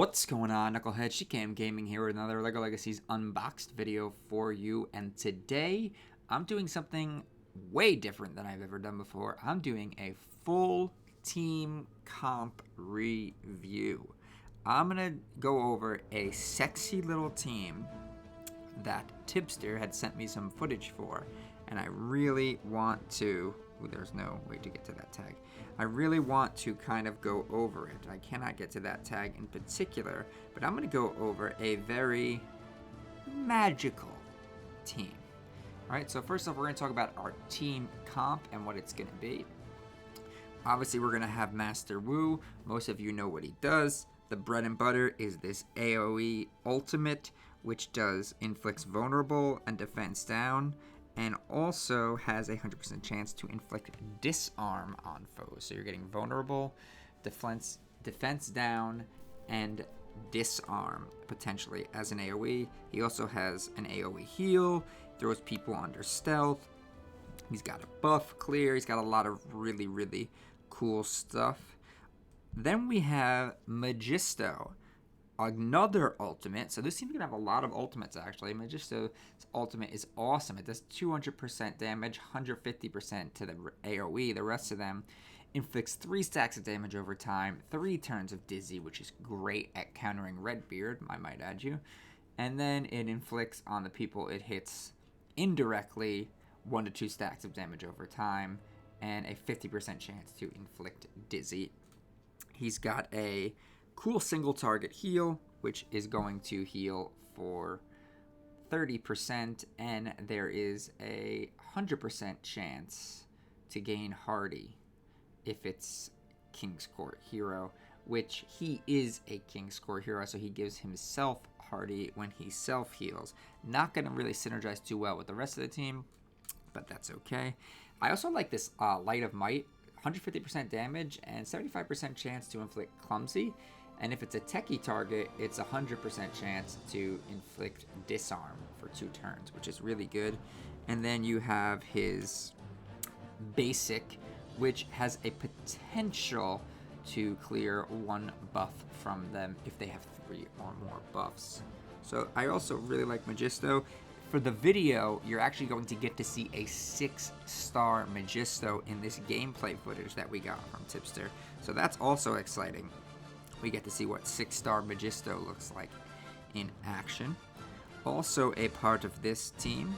What's going on, Knucklehead? Shikam Gaming here with another LEGO Legacies Unboxed video for you. And today, I'm doing something way different than I've ever done before. I'm doing a full team comp review. I'm going to go over a sexy little team that Tibster had sent me some footage for. And I really want to... Ooh, there's no way to get to that tag. I really want to kind of go over it. I cannot get to that tag in particular, but I'm going to go over a very magical team. All right, so first off, we're going to talk about our team comp and what it's going to be. Obviously, we're going to have Master Wu. Most of you know what he does. The bread and butter is this AoE ultimate, which does inflicts vulnerable and defense down, and also has a 100% chance to inflict disarm on foes. So you're getting vulnerable, defense down, and disarm potentially as an AoE. He also has an AoE heal, throws people under stealth. He's got a buff clear. He's got a lot of really, really cool stuff. Then we have Magisto, another ultimate. So this team's gonna have a lot of ultimates actually. Magisto's ultimate is awesome. It does 200% damage, 150% to the AoE. The rest of them inflicts 3 stacks of damage over time, 3 turns of dizzy, which is great at countering Redbeard, I might add you. And then it inflicts on the people it hits indirectly 1 to 2 stacks of damage over time, and a 50% chance to inflict dizzy. He's got a cool single target heal, which is going to heal for 30%, and there is a 100% chance to gain hardy if it's King's Court hero, which he is a King's Court hero, so he gives himself hardy when he self heals. Not going to really synergize too well with the rest of the team, but that's okay. I also like this Light of Might, 150% damage and 75% chance to inflict clumsy. And if it's a techie target, it's a 100% chance to inflict disarm for 2 turns, which is really good. And then you have his basic, which has a potential to clear 1 buff from them if they have 3 or more buffs. So I also really like Magisto. For the video, you're actually going to get to see a 6-star Magisto in this gameplay footage that we got from Tibster. So that's also exciting. We get to see what 6-star Magisto looks like in action. Also a part of this team,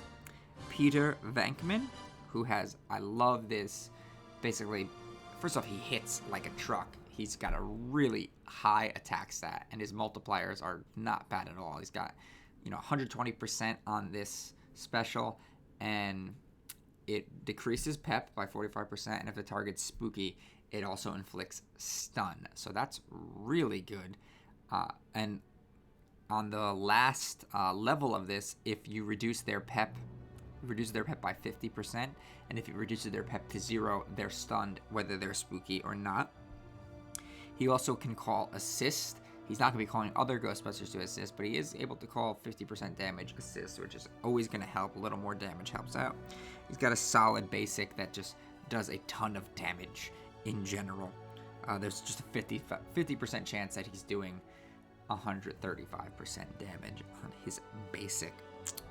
Peter Venkman, who has, I love this, basically, first off, he hits like a truck. He's got a really high attack stat, and his multipliers are not bad at all. He's got, 120% on this special, and it decreases pep by 45%, and if the target's spooky, it also inflicts stun. So that's really good. And on the last level of this, if you reduce their pep by 50%, and if it reduces their pep to 0, they're stunned, whether they're spooky or not. He also can call assist. He's not going to be calling other Ghostbusters to assist, but he is able to call 50% damage assist, which is always going to help. A little more damage helps out. He's got a solid basic that just does a ton of damage in general. There's just a 50% chance that he's doing 135% damage on his basic,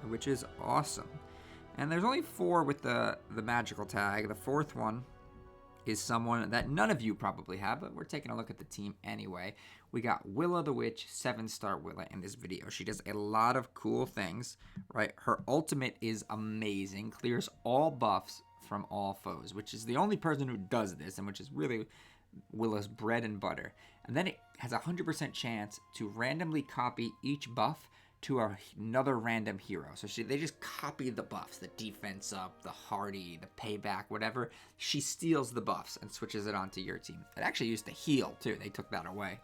which is awesome. And there's only 4 with the magical tag. The 4th one is someone that none of you probably have, but we're taking a look at the team anyway. We got Willa the Witch, 7-star Willa in this video. She does a lot of cool things, right? Her ultimate is amazing, clears all buffs from all foes, which is the only person who does this, and which is really Willa's bread and butter. And then it has a 100% chance to randomly copy each buff to another random hero. So they just copy the buffs, the defense up, the hardy, the payback, whatever. She steals the buffs and switches it onto your team. It actually used to heal too. They took that away.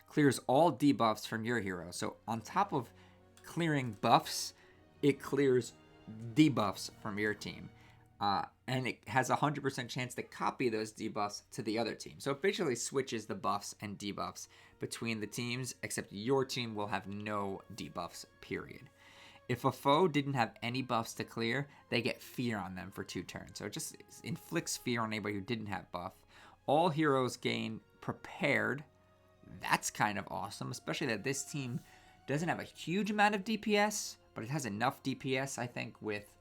Clears all debuffs from your hero. So on top of clearing buffs, it clears debuffs from your team. And it has a 100% chance to copy those debuffs to the other team. So it basically switches the buffs and debuffs between the teams, except your team will have no debuffs, period. If a foe didn't have any buffs to clear, they get fear on them for 2 turns. So it just inflicts fear on anybody who didn't have buff. All heroes gain prepared that's kind of awesome, especially that this team doesn't have a huge amount of DPS, but it has enough DPS, I think, with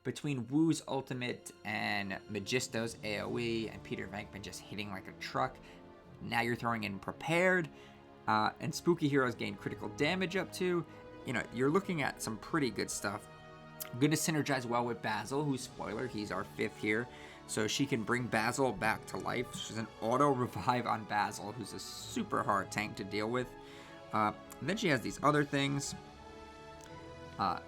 between Wu's ultimate and Magisto's AoE and Peter Venkman just hitting like a truck. Now you're throwing in Prepared, and Spooky Heroes gain critical damage up to. You know, you're looking at some pretty good stuff. Going to synergize well with Basil, who's, spoiler, he's our 5th here. So she can bring Basil back to life. She's an auto revive on Basil, who's a super hard tank to deal with. Then she has these other things.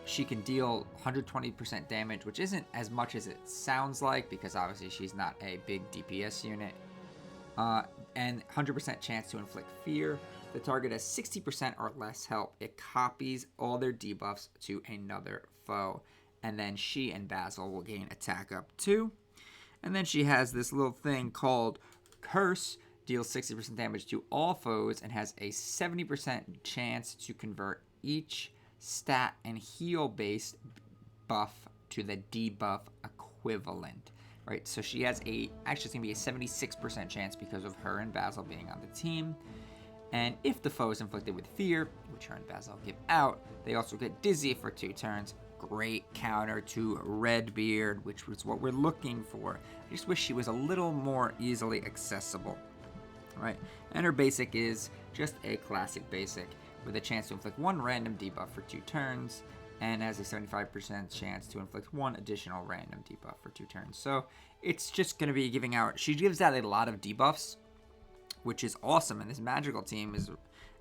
She can deal 120% damage, which isn't as much as it sounds like, because obviously she's not a big DPS unit. And 100% chance to inflict fear. The target has 60% or less health. It copies all their debuffs to another foe. And then she and Basil will gain attack up too. And then she has this little thing called Curse. Deals 60% damage to all foes and has a 70% chance to convert each stat and heal based buff to the debuff equivalent. Right, so she has actually it's going to be a 76% chance because of her and Basil being on the team. And if the foe is inflicted with fear, which her and Basil give out, they also get dizzy for 2 turns. Great counter to Redbeard, which was what we're looking for. I just wish she was a little more easily accessible. Right, and her basic is just a classic basic with a chance to inflict 1 random debuff for 2 turns. And has a 75% chance to inflict 1 additional random debuff for 2 turns. So it's just going to be giving out... She gives out a lot of debuffs, which is awesome. And this magical team is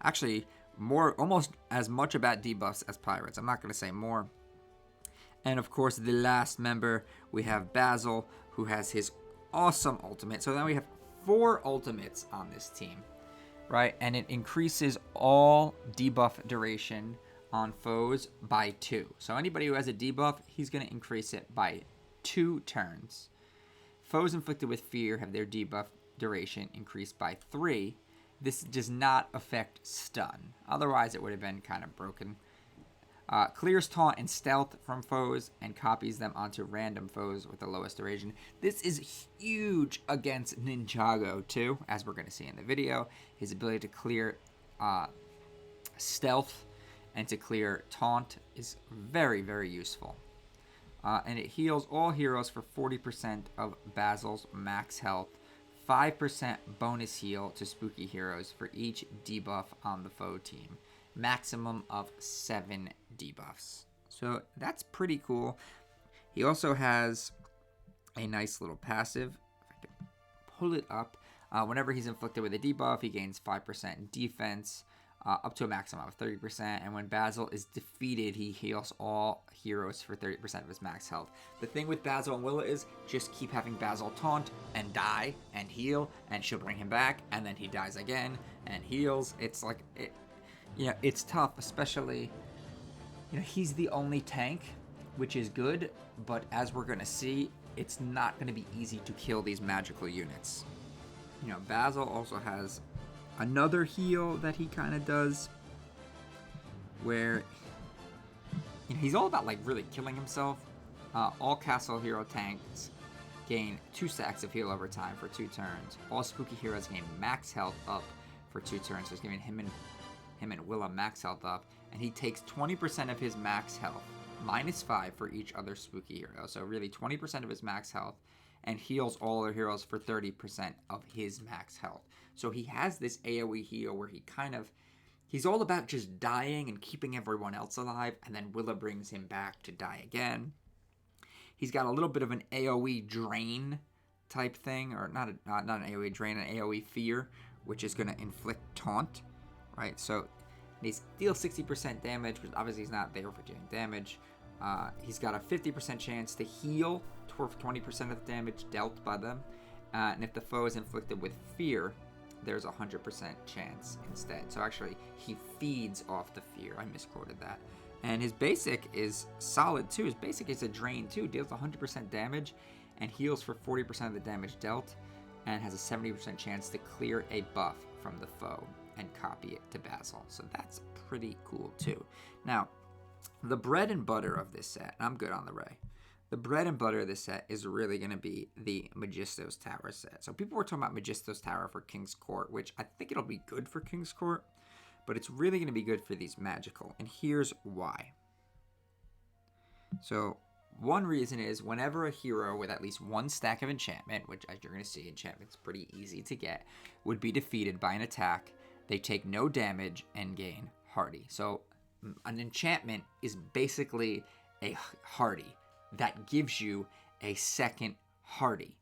actually almost as much about debuffs as pirates. I'm not going to say more. And of course, the last member, we have Basil, who has his awesome ultimate. So now we have 4 ultimates on this team, right? And it increases all debuff duration on foes by 2. So anybody who has a debuff, he's going to increase it by 2 turns. Foes inflicted with fear have their debuff duration increased by 3. This does not affect stun. Otherwise, it would have been kind of broken. Clears taunt and stealth from foes and copies them onto random foes with the lowest duration. This is huge against Ninjago too, as we're going to see in the video. His ability to clear stealth and to clear taunt is very, very useful. And it heals all heroes for 40% of Basil's max health. 5% bonus heal to spooky heroes for each debuff on the foe team. Maximum of 7 debuffs. So that's pretty cool. He also has a nice little passive. If I can pull it up. Whenever he's inflicted with a debuff, he gains 5% defense. Up to a maximum of 30%, and when Basil is defeated, he heals all heroes for 30% of his max health. The thing with Basil and Willa is just keep having Basil taunt and die and heal, and she'll bring him back, and then he dies again and heals. It's like, it's tough, especially, he's the only tank, which is good, but as we're going to see, it's not going to be easy to kill these magical units. Basil also has another heal that he kind of does where he's all about really killing himself. All castle hero tanks gain 2 stacks of heal over time for 2 turns. All spooky heroes gain max health up for 2 turns. So it's giving him and Willa max health up, and he takes 20% of his max health -5 for each other spooky hero. So really 20% of his max health, and heals all other heroes for 30% of his max health. So he has this AoE heal where he's all about just dying and keeping everyone else alive, and then Willa brings him back to die again. He's got a little bit of an AoE drain type thing, or not an AoE drain, an AoE fear, which is going to inflict taunt, right? So he deals 60% damage, which obviously he's not there for doing damage. He's got a 50% chance to heal for 20% of the damage dealt by them. And if the foe is inflicted with fear, there's a 100% chance instead. So actually, he feeds off the fear. I misquoted that. And his basic is solid too. His basic is a drain too. Deals 100% damage and heals for 40% of the damage dealt. And has a 70% chance to clear a buff from the foe and copy it to Basil. So that's pretty cool too. Now, the bread and butter of this set, I'm good on the Ray. The bread and butter of this set is really going to be the Magisto's Tower set. So people were talking about Magisto's Tower for King's Court, which I think it'll be good for King's Court, but it's really going to be good for these magical. And here's why. So one reason is whenever a hero with at least one stack of enchantment, which as you're going to see, enchantment's pretty easy to get, would be defeated by an attack, they take no damage and gain hardy. So an enchantment is basically a hardy that gives you a second hardy.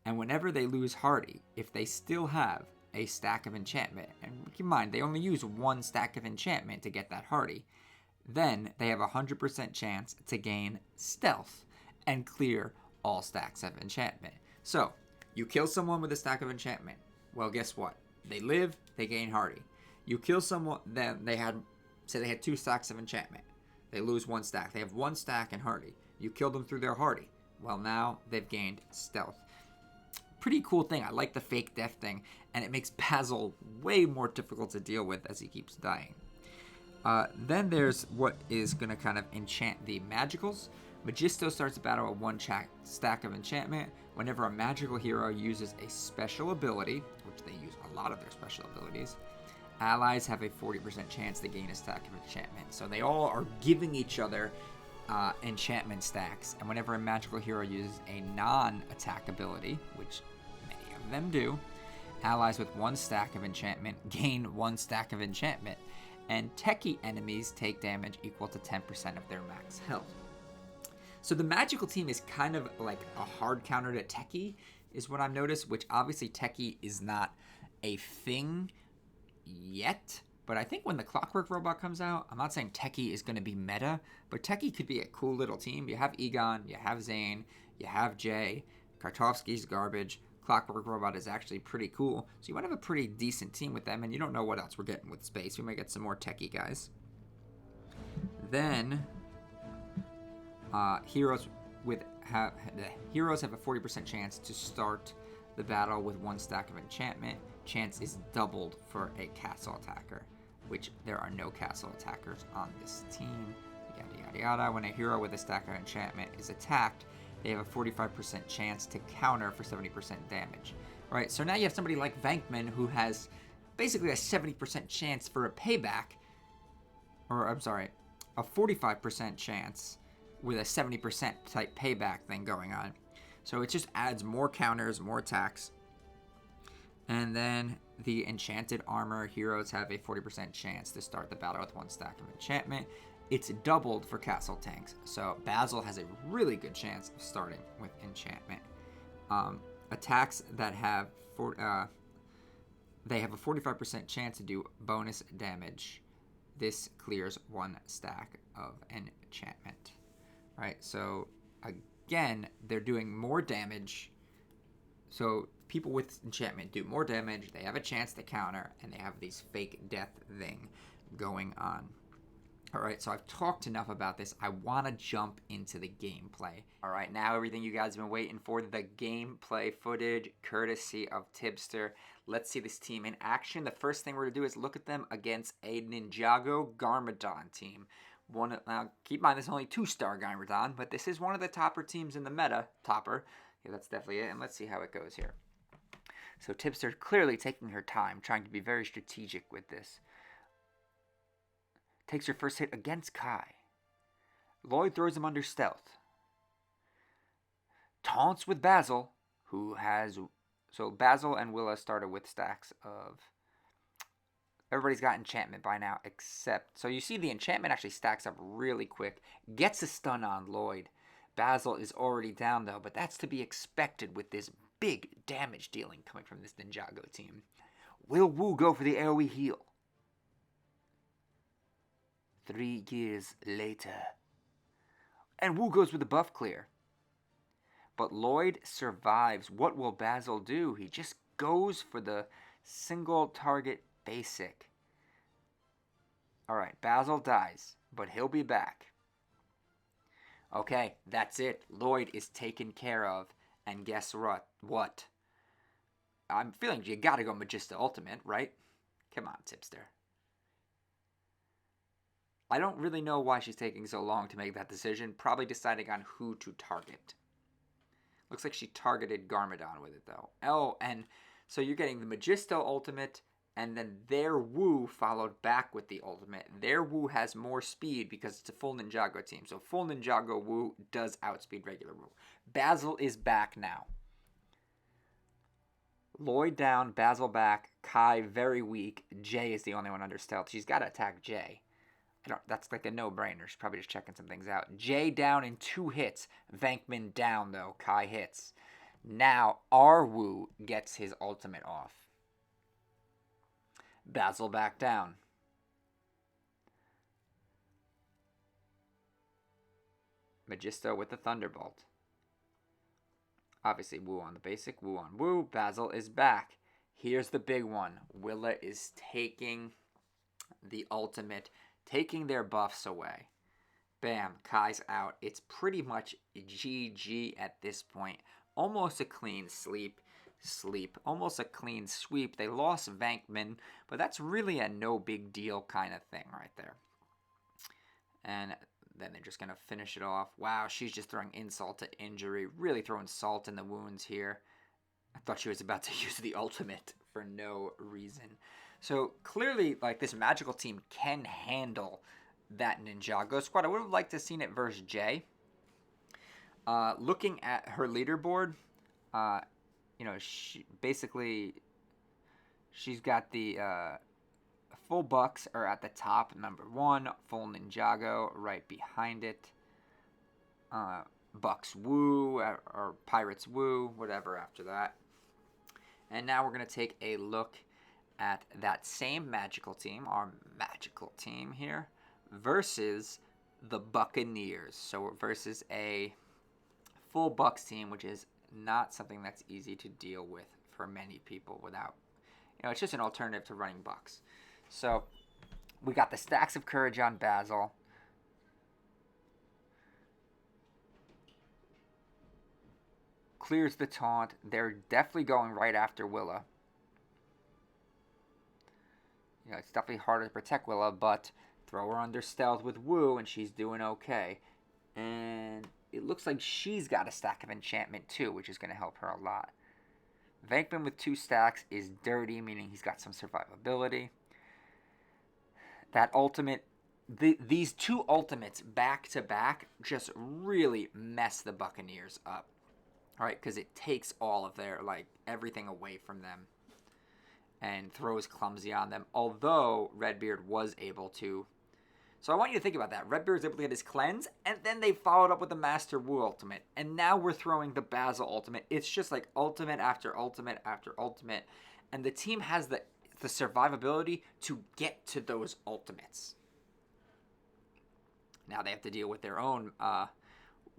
And whenever they lose hardy, if they still have a stack of enchantment, and keep in mind, they only use one stack of enchantment to get that hardy, then they have a 100% chance to gain stealth and clear all stacks of enchantment. So, you kill someone with a stack of enchantment. Well, guess what? They live, they gain hardy. You kill someone, then they had 2 stacks of enchantment. They lose 1 stack. They have 1 stack and hardy. You kill them through their hardy. Well, now they've gained stealth. Pretty cool thing. I like the fake death thing, and it makes Basil way more difficult to deal with as he keeps dying. Then there's what is going to kind of enchant the magicals. Magisto starts the battle with 1 stack of enchantment. Whenever a magical hero uses a special ability, which they use a lot of their special abilities, allies have a 40% chance to gain a stack of enchantment. So they all are giving each other enchantment stacks. And whenever a magical hero uses a non-attack ability, which many of them do, allies with 1 stack of enchantment gain 1 stack of enchantment. And techie enemies take damage equal to 10% of their max health. So the magical team is kind of like a hard counter to techie, is what I've noticed, which obviously techie is not a thing yet. But I think when the Clockwork Robot comes out, I'm not saying techie is going to be meta, but techie could be a cool little team. You have Egon, you have Zane, you have Jay, Kartovsky's garbage, Clockwork Robot is actually pretty cool. So you might have a pretty decent team with them, and you don't know what else we're getting with space. We might get some more techie guys. Then, heroes have a 40% chance to start the battle with 1 stack of enchantment. Chance is doubled for a castle attacker, which there are no castle attackers on this team. Yada yada yada. When a hero with a stack of enchantment is attacked, they have a 45% chance to counter for 70% damage. Right, so now you have somebody like Venkman who has basically a 70% chance for a payback, or I'm sorry, a 45% chance with a 70% type payback thing going on. So it just adds more counters, more attacks. And then the enchanted armor heroes have a 40% chance to start the battle with 1 stack of enchantment. It's doubled for castle tanks, so Basil has a really good chance of starting with enchantment. Attacks that have they have a 45% chance to do bonus damage. This clears 1 stack of enchantment. Right, so again, they're doing more damage. So people with enchantment do more damage, they have a chance to counter, and they have these fake death thing going on. Alright, so I've talked enough about this. I want to jump into the gameplay. Alright, now everything you guys have been waiting for, the gameplay footage, courtesy of Tibster. Let's see this team in action. The first thing we're going to do is look at them against a Ninjago Garmadon team. Now, keep in mind, there's only 2-star Garmadon, but this is one of the topper teams in the meta. Topper. Yeah, that's definitely it, and let's see how it goes here. So Tibster clearly taking her time, trying to be very strategic with this. Takes her first hit against Kai. Lloyd throws him under stealth. Taunts with Basil, who has... So Basil and Willa started with stacks of... Everybody's got enchantment by now, except... So you see the enchantment actually stacks up really quick. Gets a stun on Lloyd. Basil is already down, though, but that's to be expected with this big damage dealing coming from this Ninjago team. Will Wu go for the AoE heal? 3 years later. And Wu goes with the buff clear. But Lloyd survives. What will Basil do? He just goes for the single target basic. Alright, Basil dies, but he'll be back. Okay, that's it. Lloyd is taken care of. And guess what? I'm feeling you gotta go Magisto Ultimate, right? Come on, Tibster. I don't really know why she's taking so long to make that decision. Probably deciding on who to target. Looks like she targeted Garmadon with it, though. Oh, and so you're getting the Magisto ultimate, and then their Woo followed back with the ultimate. Their Woo has more speed because it's a full Ninjago team. So full Ninjago Woo does outspeed regular Woo. Basil is back now. Lloyd down, Basil back, Kai very weak. Jay is the only one under stealth. She's got to attack Jay. That's like a no-brainer. She's probably just checking some things out. Jay down in 2 hits. Venkman down, though. Kai hits. Now, our Woo gets his ultimate off. Basil back down. Magisto with the Thunderbolt. Obviously, Woo on the basic. Woo on Woo. Basil is back. Here's the big one. Willa is taking the ultimate, taking their buffs away. Bam, Kai's out. It's pretty much GG at this point. Almost a clean sleep. Almost a clean sweep. They lost Venkman, but that's really a no big deal kind of thing right there. And then they're just going to finish it off. Wow, she's just throwing insult to injury. Really throwing salt in the wounds here. I thought she was about to use the ultimate for no reason. So clearly, like, this magical team can handle that Ninjago squad. I would have liked to have seen it versus Jay. Looking at her leaderboard, you know, she's got the full Bucks are at the top, number 1. Full Ninjago right behind it. Bucks Woo or Pirates Woo, whatever after that. And now we're going to take a look at that same magical team, our magical team here, versus the Buccaneers. So versus a full Bucks team, which is not something that's easy to deal with for many people without, you know, it's just an alternative to running Bucks. So we got the Stacks of Courage on Basil. Clears the taunt. They're definitely going right after Willa. You know, it's definitely harder to protect Willa, but throw her under stealth with Woo, and she's doing okay. And it looks like she's got a stack of enchantment too, which is going to help her a lot. Venkman with 2 stacks is dirty, meaning he's got some survivability. That ultimate, these 2 ultimates back to back just really mess the Buccaneers up. All right, because it takes all of their, like, everything away from them and throws clumsy on them. Although Redbeard was able to. So I want you to think about that. Redbeard was able to get his cleanse, and then they followed up with the Master Wu ultimate. And now we're throwing the Basil ultimate. It's just like ultimate after ultimate after ultimate. And the team has the survivability to get to those ultimates. Now they have to deal with their own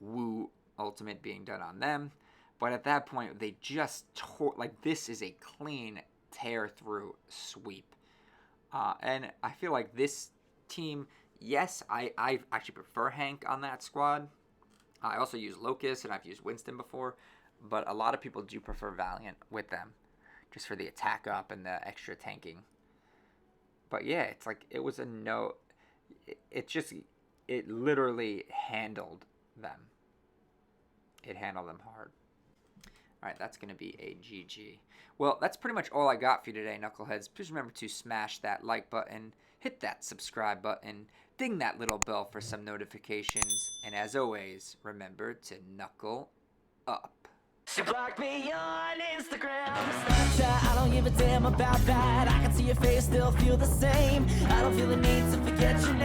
Wu ultimate being done on them. But at that point, they just tore, like, this is a clean tear-through sweep. And I feel like this team, yes, I actually prefer Hank on that squad. I also use Locust, and I've used Winston before. But a lot of people do prefer Valiant with them, just for the attack up and the extra tanking. But yeah, it's like, it was a no. It literally handled them. It handled them hard. All right, that's going to be a GG. Well, that's pretty much all I got for you today, Knuckleheads. Please remember to smash that like button, hit that subscribe button, ding that little bell for some notifications, and as always, remember to knuckle up. She blocked me on Instagram, Snapchat, I don't give a damn about that. I can see your face, still feel the same. I don't feel the need to forget your name.